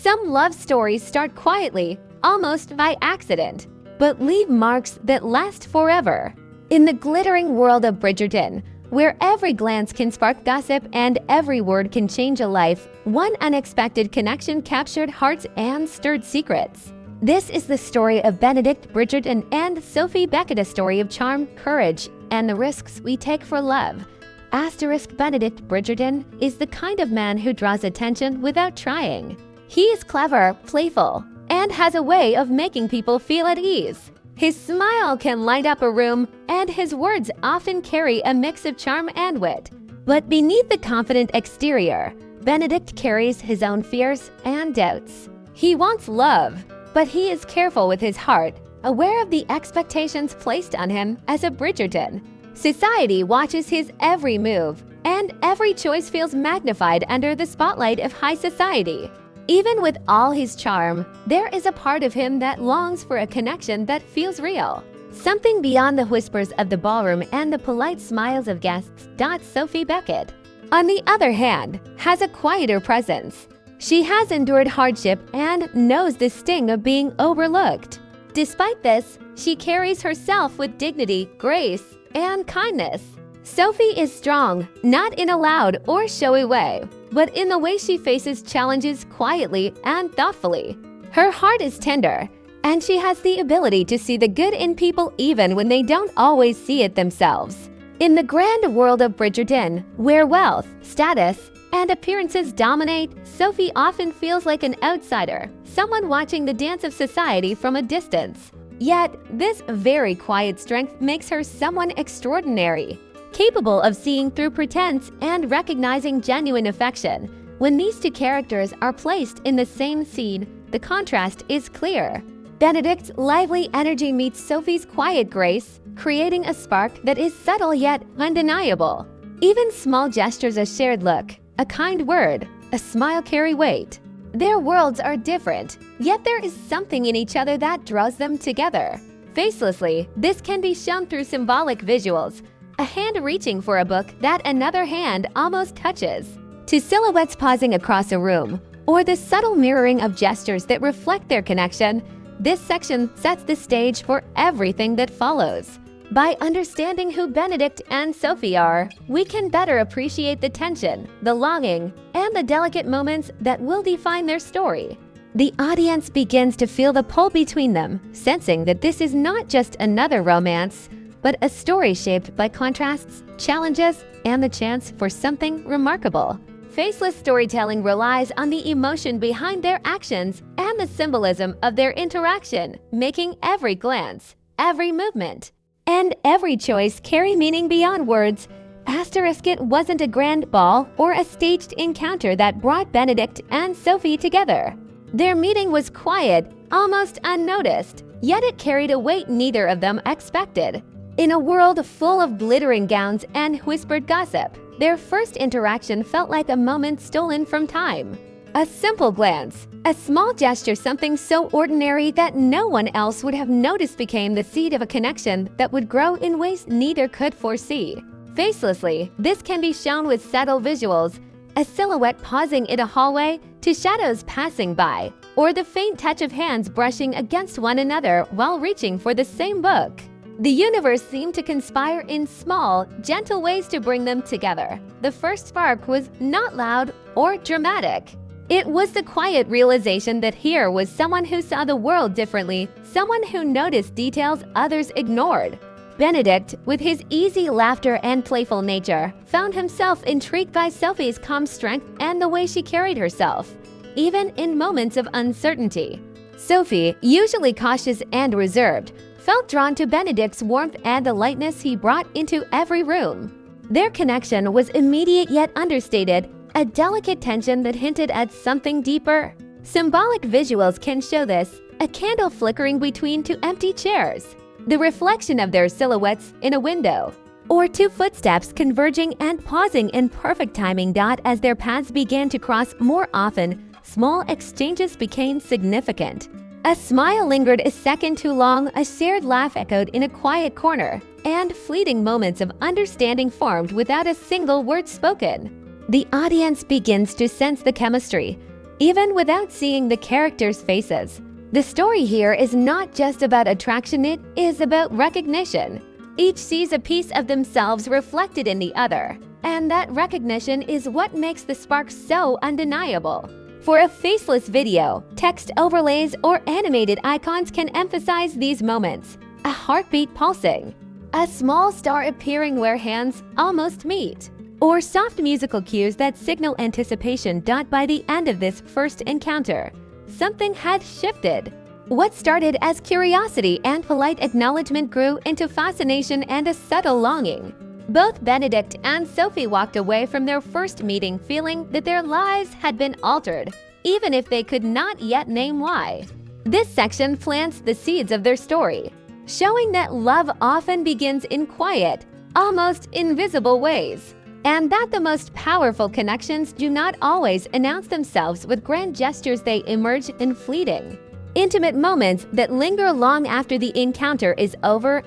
Some love stories start quietly, almost by accident, but leave marks that last forever. In the glittering world of Bridgerton, where every glance can spark gossip and every word can change a life, one unexpected connection captured hearts and stirred secrets. This is the story of Benedict Bridgerton and Sophie Beckett, a story of charm, courage, and the risks we take for love. Benedict Bridgerton is the kind of man who draws attention without trying. He is clever, playful, and has a way of making people feel at ease. His smile can light up a room, and his words often carry a mix of charm and wit. But beneath the confident exterior, Benedict carries his own fears and doubts. He wants love, but he is careful with his heart, aware of the expectations placed on him as a Bridgerton. Society watches his every move, and every choice feels magnified under the spotlight of high society. Even with all his charm, there is a part of him that longs for a connection that feels real. Something beyond the whispers of the ballroom and the polite smiles of guests. Sophie Beckett, on the other hand, has a quieter presence. She has endured hardship and knows the sting of being overlooked. Despite this, she carries herself with dignity, grace, and kindness. Sophie is strong, not in a loud or showy way, but in the way she faces challenges quietly and thoughtfully. Her heart is tender, and she has the ability to see the good in people even when they don't always see it themselves. In the grand world of Bridgerton, where wealth, status, and appearances dominate, Sophie often feels like an outsider, someone watching the dance of society from a distance. Yet, this very quiet strength makes her someone extraordinary, capable of seeing through pretense and recognizing genuine affection. When these two characters are placed in the same scene, the contrast is clear. Benedict's lively energy meets Sophie's quiet grace, creating a spark that is subtle yet undeniable. Even small gestures, a shared look, a kind word, a smile carry weight. Their worlds are different, yet there is something in each other that draws them together. Facelessly, this can be shown through symbolic visuals, a hand reaching for a book that another hand almost touches, to silhouettes pausing across a room, or the subtle mirroring of gestures that reflect their connection. This section sets the stage for everything that follows. By understanding who Benedict and Sophie are, we can better appreciate the tension, the longing, and the delicate moments that will define their story. The audience begins to feel the pull between them, sensing that this is not just another romance, but a story shaped by contrasts, challenges, and the chance for something remarkable. Faceless storytelling relies on the emotion behind their actions and the symbolism of their interaction, making every glance, every movement, and every choice carry meaning beyond words. It wasn't a grand ball or a staged encounter that brought Benedict and Sophie together. Their meeting was quiet, almost unnoticed, yet it carried a weight neither of them expected. In a world full of glittering gowns and whispered gossip, their first interaction felt like a moment stolen from time. A simple glance, a small gesture, something so ordinary that no one else would have noticed, became the seed of a connection that would grow in ways neither could foresee. Facelessly, this can be shown with subtle visuals, a silhouette pausing in a hallway, to shadows passing by, or the faint touch of hands brushing against one another while reaching for the same book. The universe seemed to conspire in small, gentle ways to bring them together. The first spark was not loud or dramatic. It was the quiet realization that here was someone who saw the world differently, someone who noticed details others ignored. Benedict, with his easy laughter and playful nature, found himself intrigued by Sophie's calm strength and the way she carried herself, even in moments of uncertainty. Sophie, usually cautious and reserved, felt drawn to Benedict's warmth and the lightness he brought into every room. Their connection was immediate yet understated, a delicate tension that hinted at something deeper. Symbolic visuals can show this, a candle flickering between two empty chairs, the reflection of their silhouettes in a window, or two footsteps converging and pausing in perfect timing. As their paths began to cross more often, small exchanges became significant. A smile lingered a second too long, a shared laugh echoed in a quiet corner, and fleeting moments of understanding formed without a single word spoken. The audience begins to sense the chemistry, even without seeing the characters' faces. The story here is not just about attraction, it is about recognition. Each sees a piece of themselves reflected in the other, and that recognition is what makes the spark so undeniable. For a faceless video, text overlays or animated icons can emphasize these moments. A heartbeat pulsing, a small star appearing where hands almost meet, or soft musical cues that signal anticipation. By the end of this first encounter, something had shifted. What started as curiosity and polite acknowledgement grew into fascination and a subtle longing. Both Benedict and Sophie walked away from their first meeting feeling that their lives had been altered, even if they could not yet name why. This section plants the seeds of their story, showing that love often begins in quiet, almost invisible ways, and that the most powerful connections do not always announce themselves with grand gestures. They emerge in fleeting, intimate moments that linger long after the encounter is over.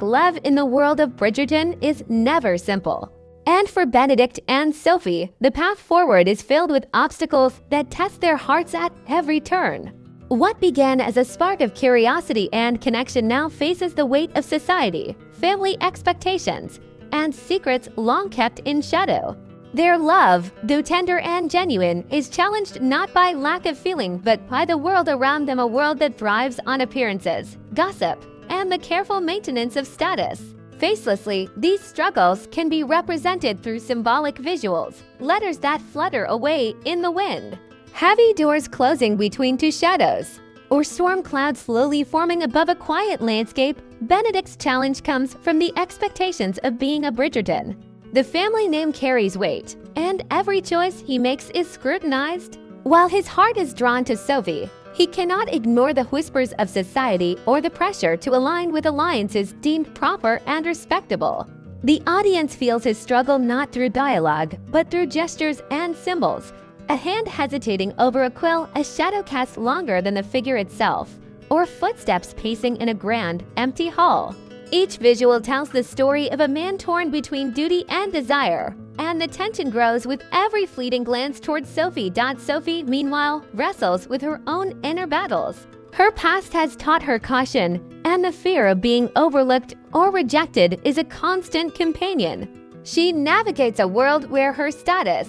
Love in the world of Bridgerton is never simple. And for Benedict and Sophie, the path forward is filled with obstacles that test their hearts at every turn. What began as a spark of curiosity and connection now faces the weight of society, family expectations, and secrets long kept in shadow. Their love, though tender and genuine, is challenged not by lack of feeling but by the world around them, a world that thrives on appearances, gossip, and the careful maintenance of status. Facelessly, these struggles can be represented through symbolic visuals, letters that flutter away in the wind, heavy doors closing between two shadows, or storm clouds slowly forming above a quiet landscape. Benedict's challenge comes from the expectations of being a Bridgerton. The family name carries weight, and every choice he makes is scrutinized. While his heart is drawn to Sophie, he cannot ignore the whispers of society or the pressure to align with alliances deemed proper and respectable. The audience feels his struggle not through dialogue, but through gestures and symbols. A hand hesitating over a quill, a shadow cast longer than the figure itself, or footsteps pacing in a grand, empty hall. Each visual tells the story of a man torn between duty and desire, and the tension grows with every fleeting glance towards Sophie. Sophie, meanwhile, wrestles with her own inner battles. Her past has taught her caution, and the fear of being overlooked or rejected is a constant companion. She navigates a world where her status,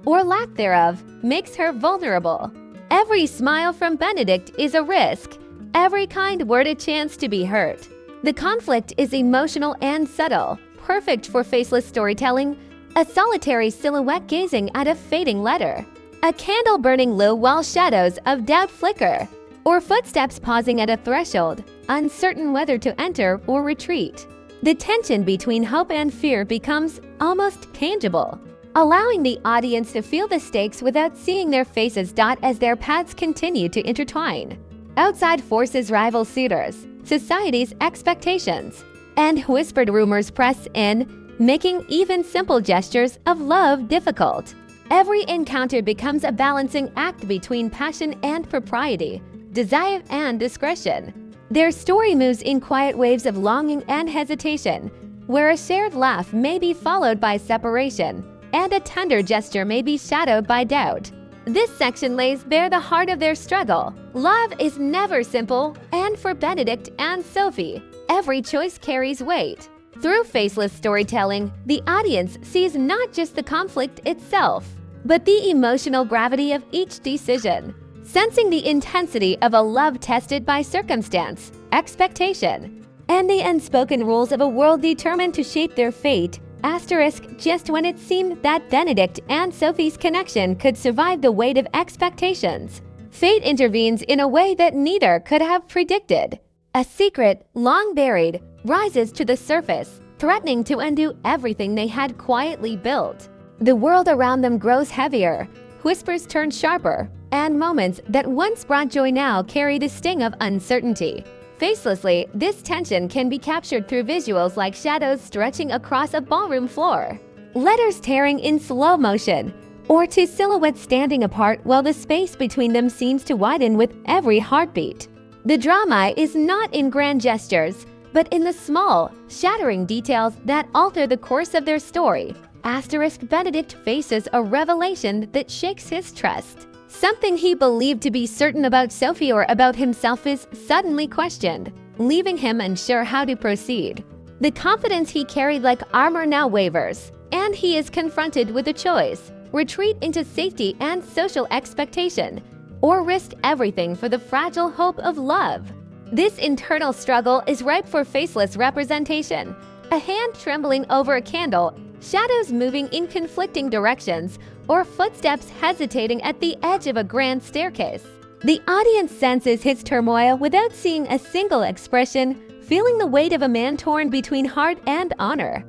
or lack thereof, makes her vulnerable. Every smile from Benedict is a risk, every kind word a chance to be hurt. The conflict is emotional and subtle, perfect for faceless storytelling. A solitary silhouette gazing at a fading letter, a candle burning low while shadows of doubt flicker, or footsteps pausing at a threshold, uncertain whether to enter or retreat. The tension between hope and fear becomes almost tangible, allowing the audience to feel the stakes without seeing their faces. As their paths continue to intertwine, outside forces rival suitors, society's expectations, and whispered rumors press in, making even simple gestures of love difficult. Every encounter becomes a balancing act between passion and propriety, desire and discretion. Their story moves in quiet waves of longing and hesitation, where a shared laugh may be followed by separation, and a tender gesture may be shadowed by doubt. This section lays bare the heart of their struggle. Love is never simple, and for Benedict and Sophie, every choice carries weight. Through faceless storytelling, the audience sees not just the conflict itself, but the emotional gravity of each decision, sensing the intensity of a love tested by circumstance, expectation, and the unspoken rules of a world determined to shape their fate. Just when it seemed that Benedict and Sophie's connection could survive the weight of expectations, fate intervenes in a way that neither could have predicted. A secret, long buried, rises to the surface, threatening to undo everything they had quietly built. The world around them grows heavier, whispers turn sharper, and moments that once brought joy now carry the sting of uncertainty. Facelessly, this tension can be captured through visuals like shadows stretching across a ballroom floor, letters tearing in slow motion, or two silhouettes standing apart while the space between them seems to widen with every heartbeat. The drama is not in grand gestures, but in the small, shattering details that alter the course of their story. Benedict faces a revelation that shakes his trust. Something he believed to be certain about Sophie or about himself is suddenly questioned, leaving him unsure how to proceed. The confidence he carried like armor now wavers, and he is confronted with a choice: retreat into safety and social expectation, or risk everything for the fragile hope of love. This internal struggle is ripe for faceless representation. A hand trembling over a candle, shadows moving in conflicting directions, or footsteps hesitating at the edge of a grand staircase. The audience senses his turmoil without seeing a single expression, feeling the weight of a man torn between heart and honor.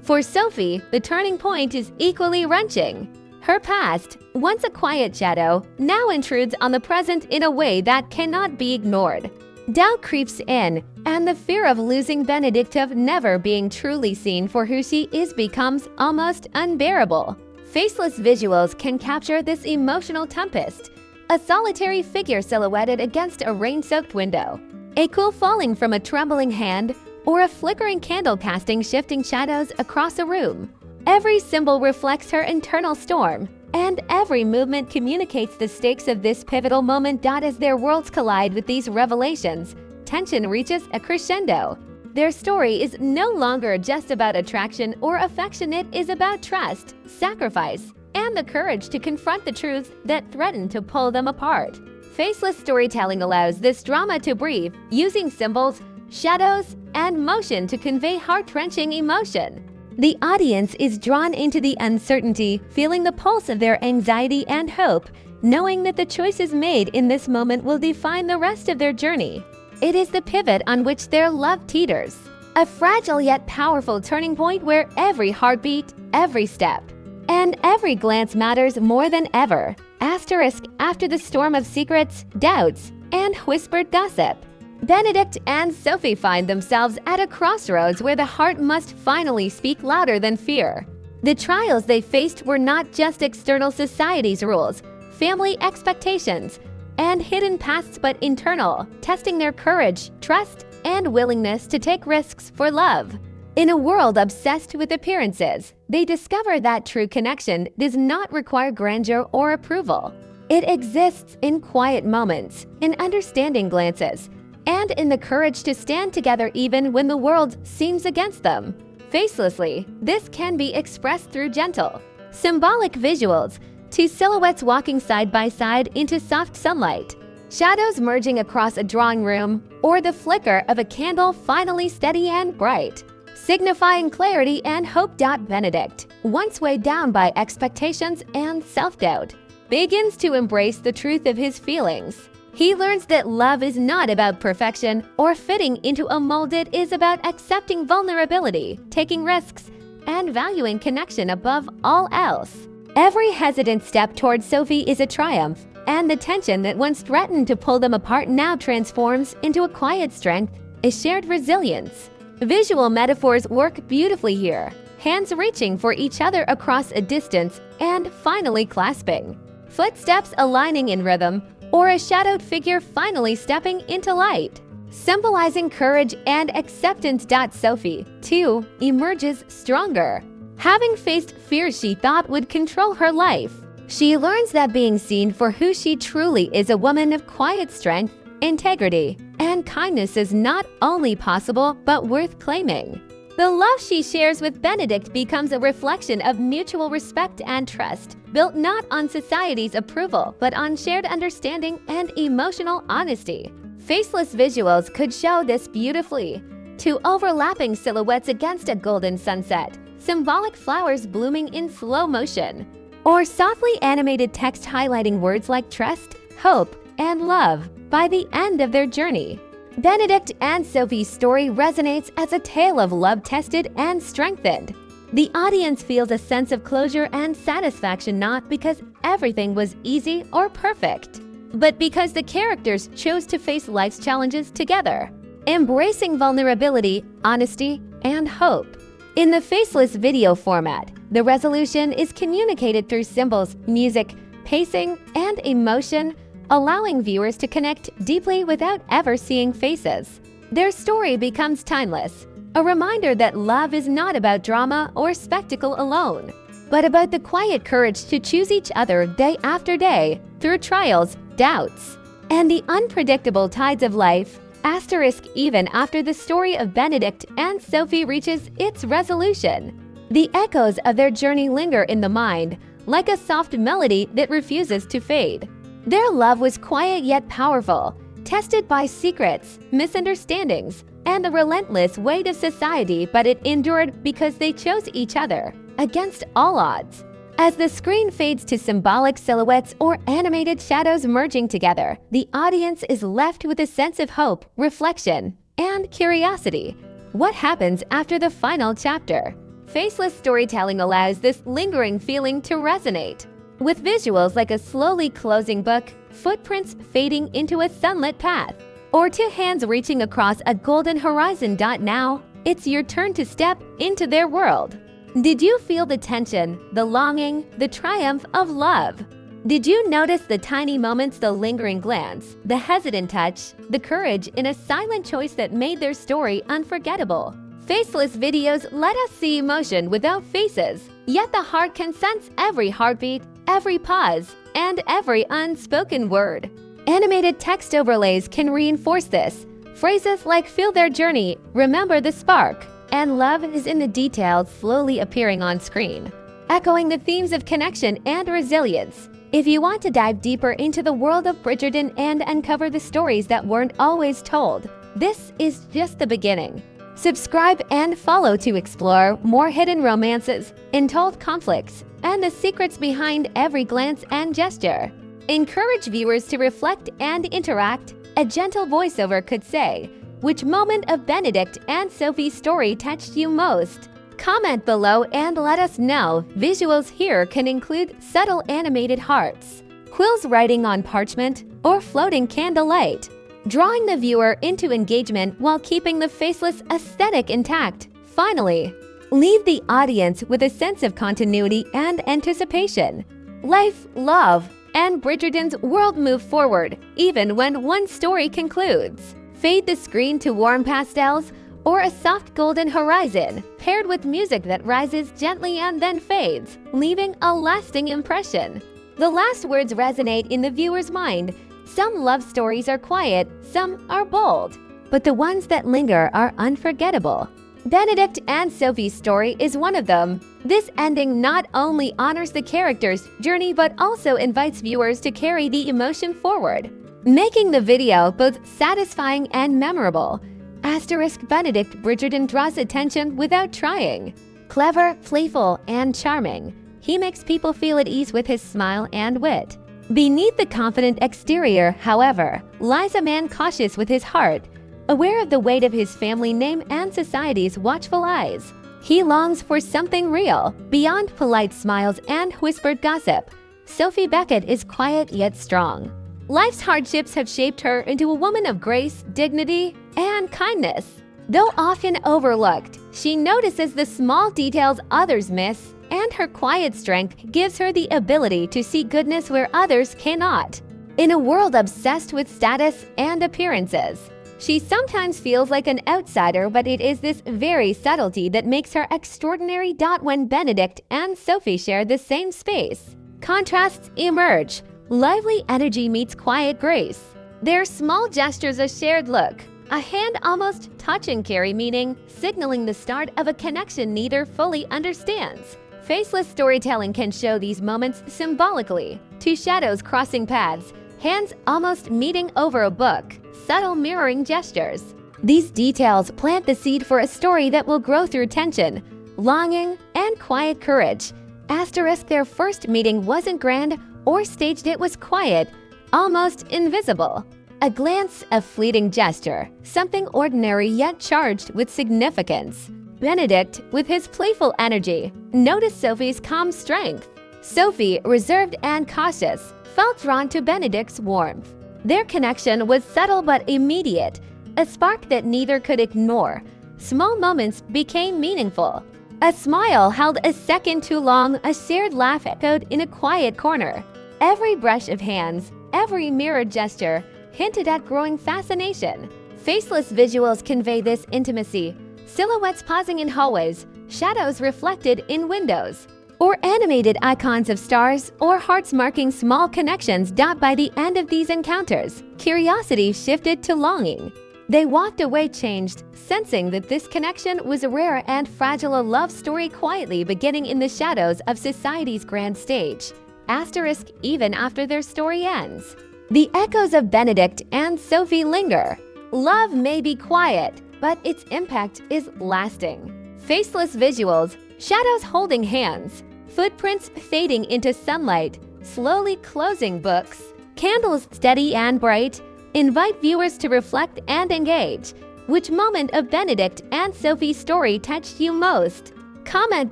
For Sophie, the turning point is equally wrenching. Her past, once a quiet shadow, now intrudes on the present in a way that cannot be ignored. Doubt creeps in, and the fear of losing Benedict, of never being truly seen for who she is, becomes almost unbearable. Faceless visuals can capture this emotional tempest: a solitary figure silhouetted against a rain-soaked window, a cool falling from a trembling hand, or a flickering candle casting shifting shadows across a room. Every symbol reflects her internal storm, and every movement communicates the stakes of this pivotal moment. As their worlds collide with these revelations, tension reaches a crescendo. Their story is no longer just about attraction or affection, it is about trust, sacrifice, and the courage to confront the truths that threaten to pull them apart. Faceless storytelling allows this drama to breathe, using symbols, shadows, and motion to convey heart-wrenching emotion. The audience is drawn into the uncertainty, feeling the pulse of their anxiety and hope, knowing that the choices made in this moment will define the rest of their journey. It is the pivot on which their love teeters, a fragile yet powerful turning point where every heartbeat, every step, and every glance matters more than ever. Asterisk after the storm of secrets, doubts, and whispered gossip, Benedict and Sophie find themselves at a crossroads where the heart must finally speak louder than fear. The trials they faced were not just external society's rules, family expectations, and hidden pasts, but internal, testing their courage, trust, and willingness to take risks for love. In a world obsessed with appearances, they discover that true connection does not require grandeur or approval. It exists in quiet moments, in understanding glances, and in the courage to stand together even when the world seems against them. Facelessly, this can be expressed through gentle, symbolic visuals: two silhouettes walking side by side into soft sunlight, shadows merging across a drawing room, or the flicker of a candle finally steady and bright, signifying clarity and hope. Benedict, once weighed down by expectations and self-doubt, begins to embrace the truth of his feelings. He learns that love is not about perfection or fitting into a mold. It is about accepting vulnerability, taking risks, and valuing connection above all else. Every hesitant step towards Sophie is a triumph, and the tension that once threatened to pull them apart now transforms into a quiet strength, a shared resilience. Visual metaphors work beautifully here, hands reaching for each other across a distance and finally clasping, footsteps aligning in rhythm, or a shadowed figure finally stepping into light, symbolizing courage and acceptance. Sophie, too, emerges stronger. Having faced fears she thought would control her life, she learns that being seen for who she truly is, a woman of quiet strength, integrity, and kindness, is not only possible but worth claiming. The love she shares with Benedict becomes a reflection of mutual respect and trust, built not on society's approval but on shared understanding and emotional honesty. Faceless visuals could show this beautifully. Two overlapping silhouettes against a golden sunset, symbolic flowers blooming in slow motion, or softly animated text highlighting words like trust, hope, and love. By the end of their journey, Benedict and Sophie's story resonates as a tale of love tested and strengthened. The audience feels a sense of closure and satisfaction, not because everything was easy or perfect, but because the characters chose to face life's challenges together, embracing vulnerability, honesty, and hope. In the faceless video format, the resolution is communicated through symbols, music, pacing, and emotion, allowing viewers to connect deeply without ever seeing faces. Their story becomes timeless, a reminder that love is not about drama or spectacle alone, but about the quiet courage to choose each other day after day through trials, doubts, and the unpredictable tides of life. Asterisk even after the story of Benedict and Sophie reaches its resolution. The echoes of their journey linger in the mind, like a soft melody that refuses to fade. Their love was quiet yet powerful, tested by secrets, misunderstandings, and the relentless weight of society, but it endured because they chose each other, against all odds. As the screen fades to symbolic silhouettes or animated shadows merging together, the audience is left with a sense of hope, reflection, and curiosity. What happens after the final chapter? Faceless storytelling allows this lingering feeling to resonate. With visuals like a slowly closing book, footprints fading into a sunlit path, or two hands reaching across a golden horizon. Now, it's your turn to step into their world. Did you feel the tension, the longing, the triumph of love? Did you notice the tiny moments, the lingering glance, the hesitant touch, the courage in a silent choice that made their story unforgettable? Faceless videos let us see emotion without faces, yet the heart can sense every heartbeat, every pause, and every unspoken word. Animated text overlays can reinforce this. Phrases like "feel their journey," "remember the spark," and "love is in the details" slowly appearing on screen, echoing the themes of connection and resilience. If you want to dive deeper into the world of Bridgerton and uncover the stories that weren't always told, this is just the beginning. Subscribe and follow to explore more hidden romances, untold conflicts, and the secrets behind every glance and gesture. Encourage viewers to reflect and interact. A gentle voiceover could say, which moment of Benedict and Sophie's story touched you most? Comment below and let us know. Visuals here can include subtle animated hearts, quills writing on parchment, or floating candlelight, drawing the viewer into engagement while keeping the faceless aesthetic intact. Finally, leave the audience with a sense of continuity and anticipation. Life, love, and Bridgerton's world move forward, even when one story concludes. Fade the screen to warm pastels or a soft golden horizon, paired with music that rises gently and then fades, leaving a lasting impression. The last words resonate in the viewer's mind. Some love stories are quiet, some are bold, but the ones that linger are unforgettable. Benedict and Sophie's story is one of them. This ending not only honors the character's journey but also invites viewers to carry the emotion forward, making the video both satisfying and memorable. Asterisk Benedict Bridgerton draws attention without trying. Clever, playful, and charming, he makes people feel at ease with his smile and wit. Beneath the confident exterior, however, lies a man cautious with his heart, aware of the weight of his family name and society's watchful eyes. He longs for something real, beyond polite smiles and whispered gossip. Sophie Beckett is quiet yet strong. Life's hardships have shaped her into a woman of grace, dignity, and kindness. Though often overlooked, she notices the small details others miss, and her quiet strength gives her the ability to see goodness where others cannot. In a world obsessed with status and appearances, she sometimes feels like an outsider, but it is this very subtlety that makes her extraordinary. When Benedict and Sophie share the same space, contrasts emerge. Lively energy meets quiet grace. Their small gestures, a shared look, a hand almost touching carry meaning, signaling the start of a connection neither fully understands. Faceless storytelling can show these moments symbolically. Two shadows crossing paths, hands almost meeting over a book, subtle mirroring gestures. These details plant the seed for a story that will grow through tension, longing, and quiet courage. Asterisk their first meeting wasn't grand or staged, it was quiet, almost invisible. A glance, a fleeting gesture, something ordinary yet charged with significance. Benedict, with his playful energy, noticed Sophie's calm strength. Sophie, reserved and cautious, felt drawn to Benedict's warmth. Their connection was subtle but immediate, a spark that neither could ignore. Small moments became meaningful. A smile held a second too long, a shared laugh echoed in a quiet corner. Every brush of hands, every mirrored gesture, hinted at growing fascination. Faceless visuals convey this intimacy. Silhouettes pausing in hallways, shadows reflected in windows. or animated icons of stars or hearts marking small connections. By the end of these encounters, curiosity shifted to longing. They walked away changed, sensing that this connection was a rare and fragile, a love story quietly beginning in the shadows of society's grand stage. Asterisk, even after their story ends, the echoes of Benedict and Sophie linger. Love may be quiet, but its impact is lasting. Faceless visuals, shadows holding hands, footprints fading into sunlight, slowly closing books, candles steady and bright, invite viewers to reflect and engage. Which moment of Benedict and Sophie's story touched you most? Comment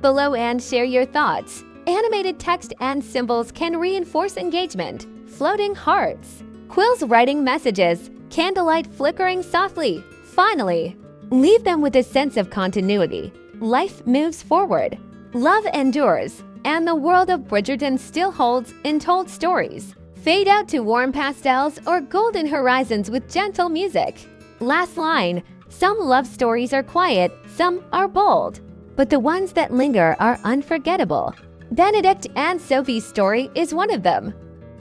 below and share your thoughts. Animated text and symbols can reinforce engagement. Floating hearts, quills writing messages, candlelight flickering softly. Finally, leave them with a sense of continuity. Life moves forward, love endures, and the world of Bridgerton still holds untold stories. Fade out to warm pastels or golden horizons with gentle music. Last line, some love stories are quiet, some are bold, but the ones that linger are unforgettable. Benedict and Sophie's story is one of them.